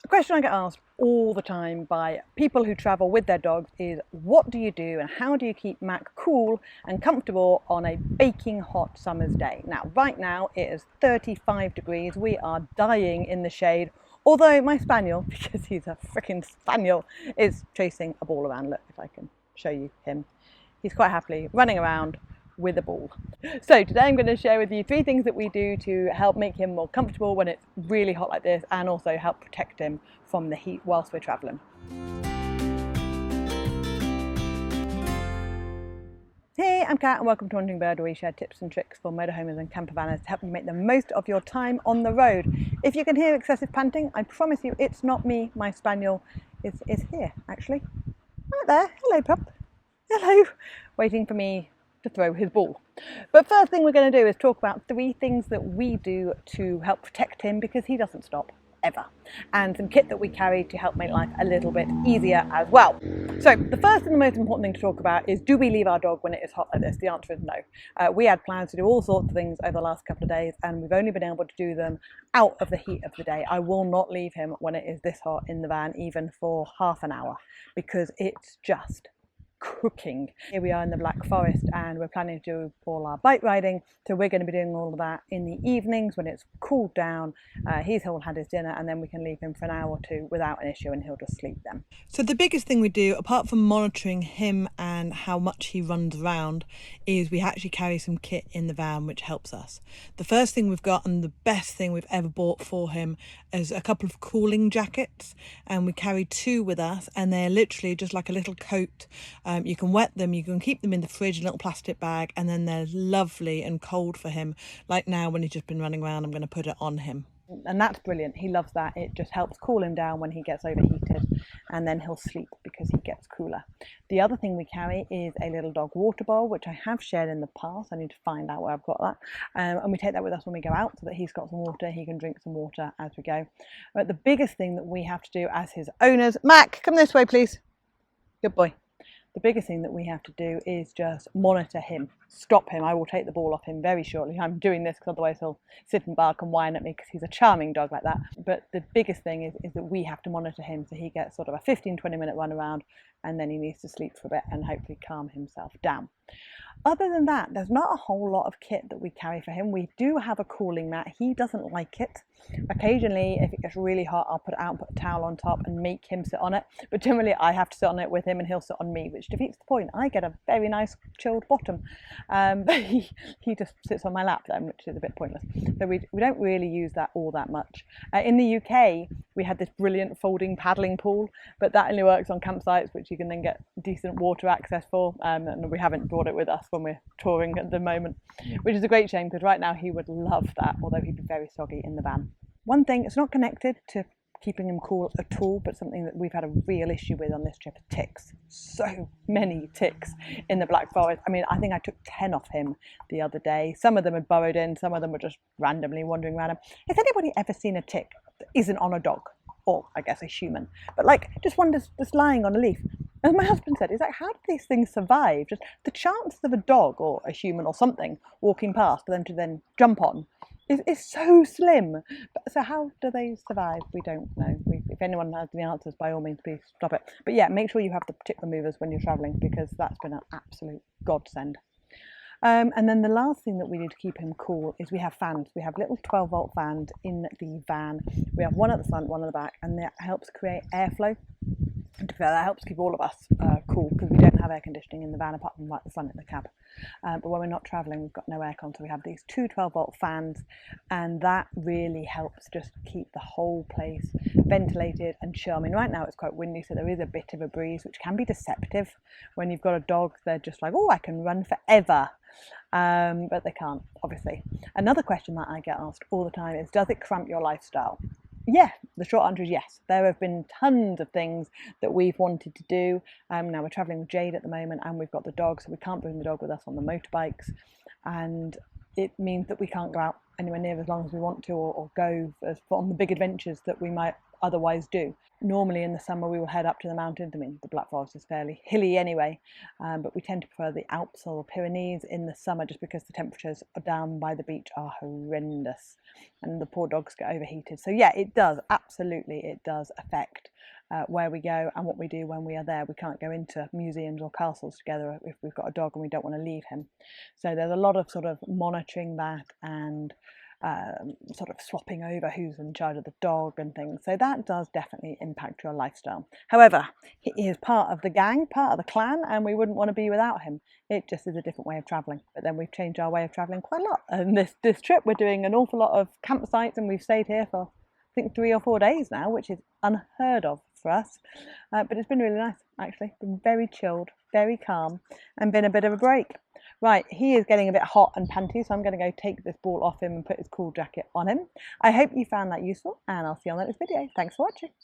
The question I get asked all the time by people who travel with their dogs is, what do you do and how do you keep Mac cool and comfortable on a baking hot summer's day? Now, right now it is 35 degrees. We are dying in the shade. Although my spaniel, because he's a freaking spaniel, is chasing a ball around. Look, if I can show you him. He's quite happily running around with a ball. So today I'm going to share with you 3 things that we do to help make him more comfortable when it's really hot like this, and also help protect him from the heat whilst we're travelling. Hey, I'm Kat and welcome to Wandering Bird, where we share tips and tricks for motorhomers and campervanners to help you make the most of your time on the road. If you can hear excessive panting, I promise you it's not me. My spaniel is here, actually. Right there. Hello, pup. Hello. Waiting for me to throw his ball. But first thing we're going to do is talk about 3 things that we do to help protect him, because he doesn't stop ever, and some kit that we carry to help make life a little bit easier as well. So the first and the most important thing to talk about is, do we leave our dog when it is hot like this? The answer is no. We had plans to do all sorts of things over the last couple of days, and we've only been able to do them out of the heat of the day. I will not leave him when it is this hot in the van, even for half an hour, because it's just cooking. Here we are in the Black Forest and we're planning to do all our bike riding, so we're going to be doing all of that in the evenings when it's cooled down. He's all had his dinner, and then we can leave him for an hour or 2 without an issue, and he'll just sleep then. So the biggest thing we do, apart from monitoring him and how much he runs around, is we actually carry some kit in the van which helps us. The first thing we've got, and the best thing we've ever bought for him, is a couple of cooling jackets, and we carry 2 with us, and they're literally just like a little coat. You can wet them, you can keep them in the fridge in a little plastic bag, and then they're lovely and cold for him. Like now when he's just been running around, I'm going to put it on him. And that's brilliant. He loves that. It just helps cool him down when he gets overheated, and then he'll sleep because he gets cooler. The other thing we carry is a little dog water bowl, which I have shared in the past. I need to find out where I've got that. And we take that with us when we go out, so that he's got some water, he can drink some water as we go. But the biggest thing that we have to do as his owners, Mac, come this way please. Good boy. The biggest thing that we have to do is just monitor him, stop him. I will take the ball off him very shortly. I'm doing this because otherwise he'll sit and bark and whine at me, because he's a charming dog like that. But the biggest thing is that we have to monitor him, so he gets sort of a 15-20 minute run around, and then he needs to sleep for a bit and hopefully calm himself down. Other than that, there's not a whole lot of kit that we carry for him. We do have a cooling mat. He doesn't like it. Occasionally, if it gets really hot, I'll put it out and put a towel on top and make him sit on it. But generally, I have to sit on it with him and he'll sit on me, which defeats the point. I get a very nice chilled bottom. But he just sits on my lap then, which is a bit pointless. So we don't really use that all that much. In the UK, we had this brilliant folding paddling pool, but that only works on campsites, which you can then get decent water access for. And we haven't brought it with us when we're touring at the moment, which is a great shame, because right now he would love that, although he'd be very soggy in the van. One thing, it's not connected to keeping him cool at all, but something that we've had a real issue with on this trip is ticks. So many ticks in the Black Forest. I mean, I think I took 10 off him the other day. Some of them had burrowed in, some of them were just randomly wandering around him. Has anybody ever seen a tick that isn't on a dog? Or, I guess, a human. But like, just one just lying on a leaf. As my husband said, he's like, how do these things survive? Just the chances of a dog or a human or something walking past for them to then jump on is so slim. So how do they survive? We don't know. If anyone has the answers, by all means, please stop it. But yeah, make sure you have the tick removers when you're travelling, because that's been an absolute godsend. And then the last thing that we do to keep him cool is we have fans. We have little 12-volt fans in the van. We have one at the front, one at the back, and that helps create airflow. And that helps keep all of us cool, because we don't have air conditioning in the van apart from right at the front in the cab. But when we're not travelling, we've got no aircon, so we have these 2 12-volt fans, and that really helps just keep the whole place ventilated and chill. I mean, right now it's quite windy, so there is a bit of a breeze, which can be deceptive. When you've got a dog, they're just like, oh, I can run forever. But they can't, obviously. Another question that I get asked all the time is, does it cramp your lifestyle? Yeah, the short answer is yes. There have been tons of things that we've wanted to do. Now we're travelling with Jade at the moment, and we've got the dog, so we can't bring the dog with us on the motorbikes. And it means that we can't go out anywhere near as long as we want to, or go on the big adventures that we might otherwise do. Normally in the summer we will head up to the mountains. I mean, the Black Forest is fairly hilly anyway, but we tend to prefer the Alps or the Pyrenees in the summer just because the temperatures down by the beach are horrendous and the poor dogs get overheated. So yeah, it does, absolutely, it does affect where we go and what we do when we are there. We can't go into museums or castles together if we've got a dog and we don't want to leave him. So there's a lot of sort of monitoring that and sort of swapping over who's in charge of the dog and things. So that does definitely impact your lifestyle. However, he is part of the gang, part of the clan, and we wouldn't want to be without him. It just is a different way of travelling. But then we've changed our way of travelling quite a lot. And this trip we're doing an awful lot of campsites, and we've stayed here for I think 3 or 4 days now, which is unheard of for us. But it's been really nice, actually. Been very chilled, very calm, and been a bit of a break. Right, he is getting a bit hot and panty, so I'm going to go take this ball off him and put his cool jacket on him. I hope you found that useful, and I'll see you on the next video. Thanks for watching.